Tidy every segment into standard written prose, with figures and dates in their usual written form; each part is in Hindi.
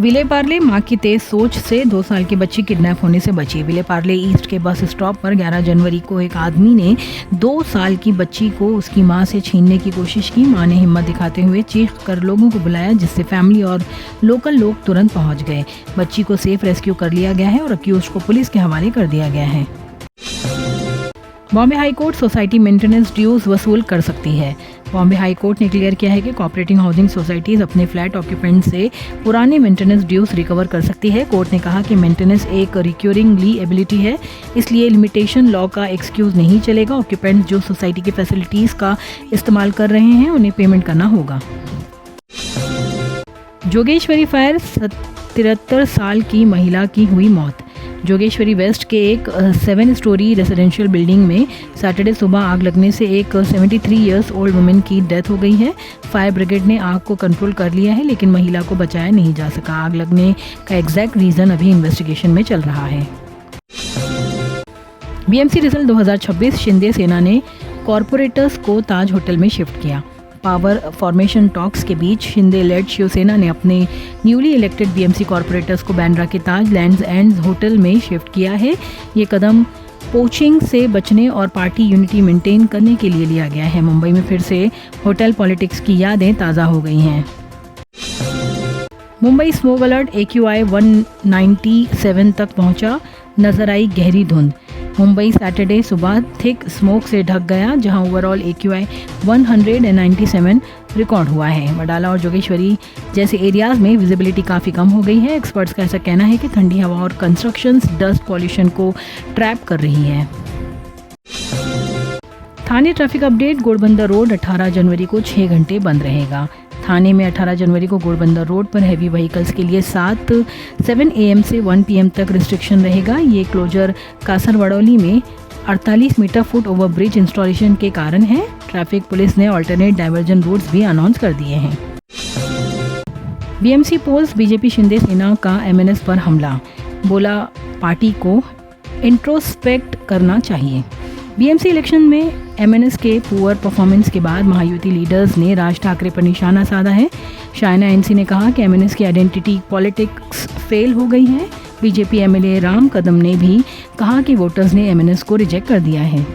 विलेपार्ले मां की तेज सोच से 2 साल की बच्ची किडनैप होने से बची। विलेपार्ले ईस्ट के बस स्टॉप पर 11 जनवरी को एक आदमी ने 2 साल की बच्ची को उसकी मां से छीनने की कोशिश की। मां ने हिम्मत दिखाते हुए चीख कर लोगों को बुलाया, जिससे फैमिली और लोकल लोग तुरंत पहुंच गए। बच्ची को सेफ रेस्क्यू कर लिया गया है और अक्यूज्ड को पुलिस के हवाले कर दिया गया है। Bombay High Court society maintenance dues वसूल कर सकती है। बॉम्बे हाई कोर्ट ने क्लियर किया है कि कोऑपरेटिंग हाउसिंग सोसाइटीज अपने फ्लैट ऑक्यूपेंट से पुराने मेंटेनेंस ड्यूज रिकवर कर सकती है। कोर्ट ने कहा कि मेंटेनेंस एक रिक्योरिंग लिएबिलिटी है, इसलिए लिमिटेशन लॉ का एक्सक्यूज नहीं चलेगा। ऑक्यूपेंट जो सोसाइटी की फैसिलिटीज का इस्तेमाल कर रहे हैं उन्हें पेमेंट करना होगा। जोगेश्वरी फायर, 73 साल की महिला की हुई मौत। जोगेश्वरी वेस्ट के एक 7 स्टोरी रेजिडेंशियल बिल्डिंग में सैटरडे सुबह आग लगने से एक 73 इयर्स ओल्ड वुमेन की डेथ हो गई है। फायर ब्रिगेड ने आग को कंट्रोल कर लिया है, लेकिन महिला को बचाया नहीं जा सका। आग लगने का एग्जैक्ट रीजन अभी इन्वेस्टिगेशन में चल रहा है। बीएमसी रिजल्ट 2026, शिंदे सेना ने कॉरपोरेटर्स को ताज होटल में शिफ्ट किया। पावर फॉर्मेशन टॉक्स के बीच शिंदे लेड शिवसेना ने अपने न्यूली इलेक्टेड बीएमसी कॉरपोरेटर्स को बांद्रा के ताज लैंड्स एंड होटल में शिफ्ट किया है। ये कदम पोचिंग से बचने और पार्टी यूनिटी मेंटेन करने के लिए लिया गया है। मुंबई में फिर से होटल पॉलिटिक्स की यादें ताज़ा हो गई हैं। मुंबई स्मोक अलर्ट, AQI 197 तक पहुंचा, नजर आई गहरी धुंध। मुंबई सैटरडे सुबह थिक स्मोक से ढक गया, जहां ओवरऑल AQI 197 रिकॉर्ड हुआ है। वडाला और जोगेश्वरी जैसे एरियाज में विजिबिलिटी काफ़ी कम हो गई है। एक्सपर्ट्स का ऐसा कहना है कि ठंडी हवा और कंस्ट्रक्शन डस्ट पॉल्यूशन को ट्रैप कर रही है। थाने ट्रैफिक अपडेट, गोड़बंदर रोड 18 जनवरी को 6 घंटे बंद रहेगा। थाने में 18 जनवरी को गोड़बंदर रोड पर हैवी व्हीकल्स के लिए 7 AM से 1 PM तक रिस्ट्रिक्शन रहेगा। ये क्लोजर कासरवड़ौली में 48 metre foot over bridge installation के कारण है। ट्रैफिक पुलिस ने अल्टरनेट डाइवर्जन रूट्स भी अनाउंस कर दिए हैं। बीएमसी पोल्स, बीजेपी शिंदे सेना का MNS पर हमला, बोला पार्टी को इंट्रोस्पेक्ट करना चाहिए। बीएमसी इलेक्शन में MNS के पुअर परफॉर्मेंस के बाद महायुति लीडर्स ने राज ठाकरे पर निशाना साधा है। शायना NC ने कहा कि MNS की आइडेंटिटी पॉलिटिक्स फेल हो गई है। बीजेपी MLA राम कदम ने भी कहा कि वोटर्स ने MNS को रिजेक्ट कर दिया है।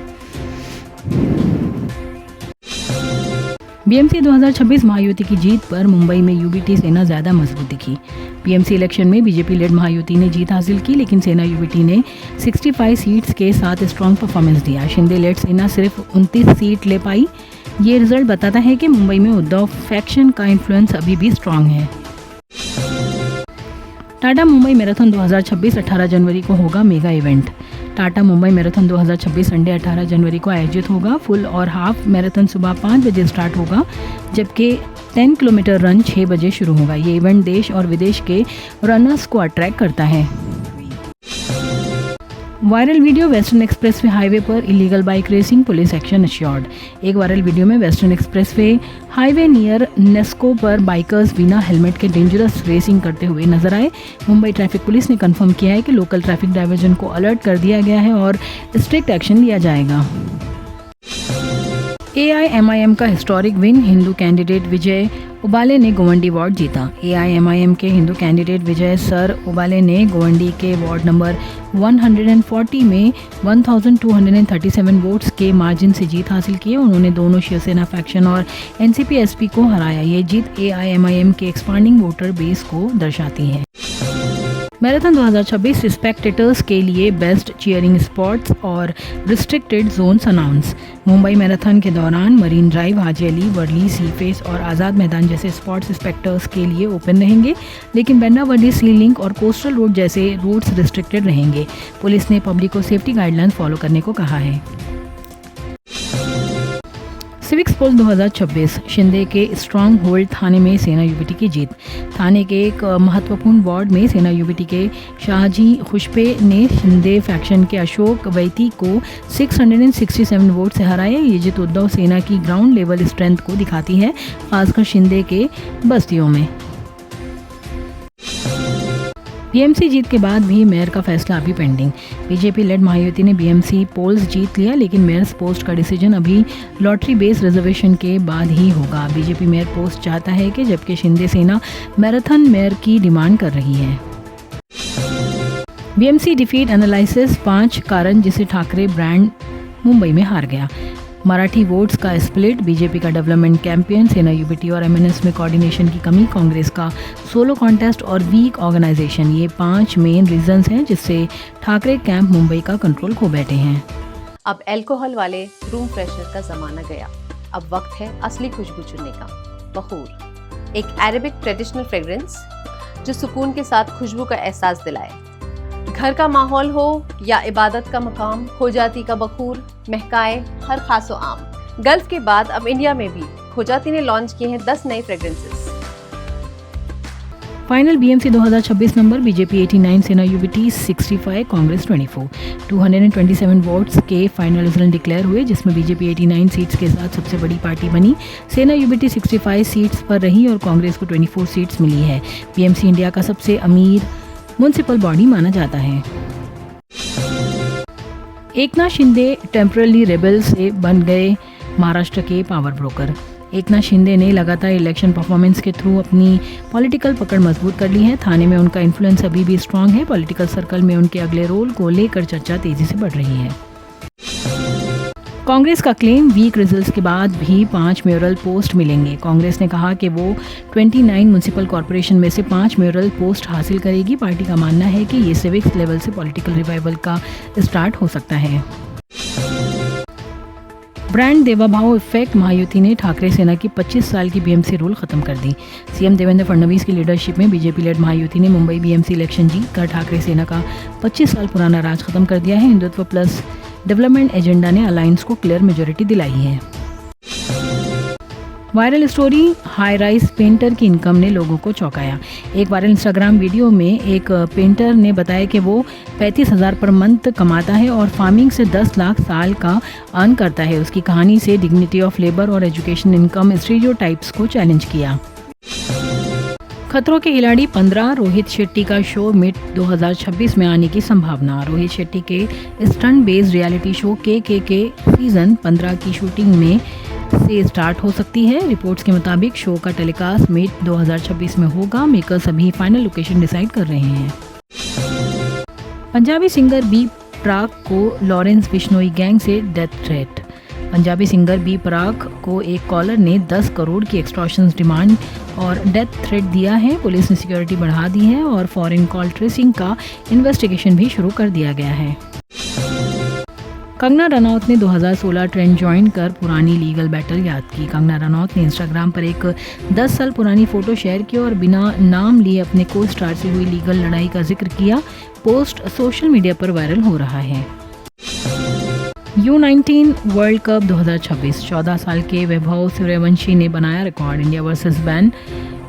बीएमसी 2026 महायुति की जीत पर मुंबई में UBT सेना ज्यादा मजबूत दिखी। बीएमसी इलेक्शन में बीजेपी लेड महायुति ने जीत हासिल की, लेकिन सेना UBT ने 65 सीट्स के साथ स्ट्रॉन्ग परफॉर्मेंस दिया। शिंदे लेड सेना सिर्फ 29 सीट ले पाई। ये रिजल्ट बताता है कि मुंबई में उद्धव फैक्शन का इन्फ्लुएंस अभी भी स्ट्रॉन्ग है। टाटा मुंबई मैराथन 2026 18 जनवरी को होगा mega event. Tata Mumbai marathon 2026 Sunday 18 जनवरी को आयोजित होगा। फुल और हाफ मैराथन सुबह 5 बजे स्टार्ट होगा, जबकि 10 किलोमीटर रन 6 बजे शुरू होगा। ये इवेंट देश और विदेश के रनर्स को अट्रैक्ट करता है। Viral video, western expressway highway पर illegal bike racing, police action assured. एक वायरल वीडियो में western expressway highway near Nesco पर बाइकर्स बिना हेलमेट के डेंजरस रेसिंग करते हुए नजर आए। मुंबई ट्रैफिक पुलिस ने कंफर्म किया है कि लोकल ट्रैफिक डाइवर्जन को अलर्ट कर दिया गया है और स्ट्रिक्ट एक्शन लिया जाएगा। AIMIM का हिस्टोरिक विन, हिंदू कैंडिडेट विजय उबाले ने गोवंडी वार्ड जीता। AIMIM के हिंदू कैंडिडेट विजय सर उबाले ने गोवंडी के वार्ड नंबर 140 में 1237 वोट्स के मार्जिन से जीत हासिल की। उन्होंने दोनों शिवसेना फैक्शन और NCP SP को हराया। ये जीत AIMIM के एक्सपांडिंग वोटर बेस को दर्शाती है। मैराथन 2026 स्पेक्टेटर्स के लिए बेस्ट चीयरिंग स्पॉट्स और restricted zones announce. Mumbai marathon के दौरान Marine Drive, Haji Ali, Worli, Sea Face और आज़ाद मैदान जैसे स्पॉट्स स्पेक्टर्स के लिए ओपन रहेंगे, लेकिन बेंडा वर्ली, सी लिंक और कोस्टल रोड जैसे रूट्स रिस्ट्रिक्टेड रहेंगे। पुलिस ने पब्लिक को सेफ्टी गाइडलाइंस फॉलो करने को कहा है। सिविक्स पोल 2026, शिंदे के स्ट्रॉन्ग होल्ड थाने में सेना UBT की जीत। थाने के एक महत्वपूर्ण वार्ड में सेना UBT के शाहजी खुशपे ने शिंदे फैक्शन के अशोक वैती को 667 वोट से हराया। ये जीत उद्धव सेना की ग्राउंड लेवल स्ट्रेंथ को दिखाती है, खासकर शिंदे के बस्तियों में। बीएमसी जीत के बाद भी मेयर का फैसला अभी पेंडिंग। बीजेपी लेड महायुति ने बीएमसी पोल्स जीत लिया, लेकिन मेयर्स पोस्ट का डिसीजन अभी लॉटरी बेस्ड रिजर्वेशन के बाद ही होगा। बीजेपी मेयर पोस्ट चाहता है कि जबकि शिंदे सेना मैराथन मेयर की डिमांड कर रही है। बीएमसी डिफीट एनालिसिस 5 कारण जिसे ठाकरे ब्रांड मुंबई में हार गया। मराठी वोट्स का स्प्लिट, बीजेपी का डेवलपमेंट कैंपेन, सेना यूबीटी और एमएनएस में कोऑर्डिनेशन की कमी, कांग्रेस का सोलो कॉन्टेस्ट और वीक ऑर्गेनाइजेशन, ये 5 मेन रीजंस हैं जिससे ठाकरे कैंप मुंबई का कंट्रोल खो बैठे हैं। अब अल्कोहल वाले रूम फ्रेशनर का जमाना गया। अब वक्त है असली खुशबू चुनने का। बखूर, एक अरेबिक ट्रेडिशनल फ्रेग्रेंस जो सुकून के साथ खुशबू का एहसास दिलाए। घर का माहौल हो या इबादत का मकाम, खोजाती का बखूर महकाए हर खासो आम। गल्फ के बाद अब इंडिया में भी खोजाती ने लॉन्च किए हैं 10 नए fragrances. Final BMC 2026 number, BJP 89, सेना यूबीटी 65, कांग्रेस 24। 227 वोट्स के फाइनल रिजल्ट डिक्लेयर हुए, जिसमें बीजेपी 89 सीट्स के साथ सबसे बड़ी पार्टी बनी। सेना यूबीटी 65 सीट्स पर रही और कांग्रेस को 24 सीट्स मिली है। बीएमसी इंडिया का सबसे अमीर म्युनिसिपल बॉडी माना जाता है। एकनाथ शिंदे टेम्पररी रेबल से बन गए महाराष्ट्र के पावर ब्रोकर। एकनाथ शिंदे ने लगातार इलेक्शन परफॉर्मेंस के थ्रू अपनी पॉलिटिकल पकड़ मजबूत कर ली है। थाने में उनका इन्फ्लुएंस अभी भी स्ट्रांग है। पॉलिटिकल सर्कल में उनके अगले रोल को लेकर चर्चा तेजी से बढ़ रही है। कांग्रेस का क्लेम, वीक रिजल्ट्स के बाद भी 5 मेयरल पोस्ट मिलेंगे। कांग्रेस ने कहा कि वो 29 म्युनिसिपल कॉरपोरेशन में से 5 मेयरल पोस्ट हासिल करेगी। पार्टी का मानना है कि ये सिविक्स लेवल से पॉलिटिकल रिवाइवल का स्टार्ट हो सकता है। ब्रांड देवाभाव इफेक्ट, महायुति ने ठाकरे सेना की 25 साल की बीएमसी रूल खत्म कर दी। सीएम देवेंद्र फडणवीस की लीडरशिप में बीजेपी लेड महायुति ने मुंबई बीएमसी इलेक्शन जीत कर ठाकरे सेना का 25 साल पुराना राज खत्म कर दिया है। हिंदुत्व प्लस डेवलपमेंट एजेंडा ने अलायंस को क्लियर मेजोरिटी दिलाई है। Viral story, high rise painter की इनकम ने लोगों को चौंकाया। एक वायरल इंस्टाग्राम वीडियो में एक पेंटर ने बताया कि वो 35,000 पर मंथ कमाता है और फार्मिंग से 10 लाख साल का अर्न करता है। उसकी कहानी से डिग्निटी ऑफ लेबर और एजुकेशन इनकम स्टीरियोटाइप्स को चैलेंज किया। खतरों के खिलाड़ी 15, रोहित शेट्टी का शो मिड 2026 में आने की संभावना। रोहित शेट्टी के स्टंट बेस्ड रियलिटी शो के सीजन 15 की शूटिंग में से स्टार्ट हो सकती है। रिपोर्ट्स के मुताबिक शो का टेलीकास्ट मिड 2026 में होगा। मेकर्स अभी फाइनल लोकेशन डिसाइड कर रहे हैं। पंजाबी सिंगर बी प्राक को लॉरेंस बिश्नोई गैंग से death threat. Punjabi singer B Praak को एक कॉलर ने 10 करोड़ की एक्सटॉर्शन डिमांड और डेथ थ्रेट दिया है। पुलिस ने सिक्योरिटी बढ़ा दी है और फॉरेन कॉल ट्रेसिंग का इन्वेस्टिगेशन भी शुरू कर दिया गया है। कंगना रनौत ने 2016 ट्रेंड ज्वाइन कर पुरानी लीगल बैटल याद की। कंगना रनौत ने इंस्टाग्राम पर एक 10 साल पुरानी फोटो शेयर की और बिना नाम लिए अपने को स्टार से हुई लीगल लड़ाई का जिक्र किया। पोस्ट सोशल मीडिया पर वायरल हो रहा है। U19 वर्ल्ड कप 2026, 14 साल के वैभव सूर्यवंशी ने बनाया record. India versus ban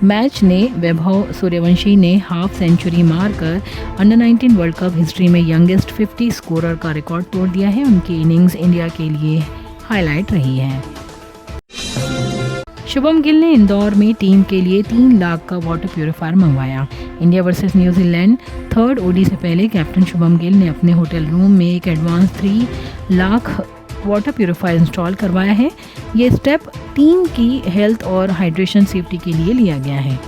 match ने वैभव सूर्यवंशी ने हाफ सेंचुरी मारकर अंडर 19 वर्ल्ड कप हिस्ट्री में यंगेस्ट 50 स्कोरर का रिकॉर्ड तोड़ दिया है। उनकी इनिंग्स इंडिया के लिए हाईलाइट रही है। शुभम गिल ने इंदौर में टीम के लिए 3 लाख का वाटर प्यूरिफायर मंगवाया। India versus New Zealand 3rd ODI से पहले कैप्टन शुभम गिल ने अपने होटल रूम में एक advance 3 lakh water purifier install करवाया है। ये स्टेप टीम की हेल्थ और हाइड्रेशन सेफ्टी के लिए लिया गया है।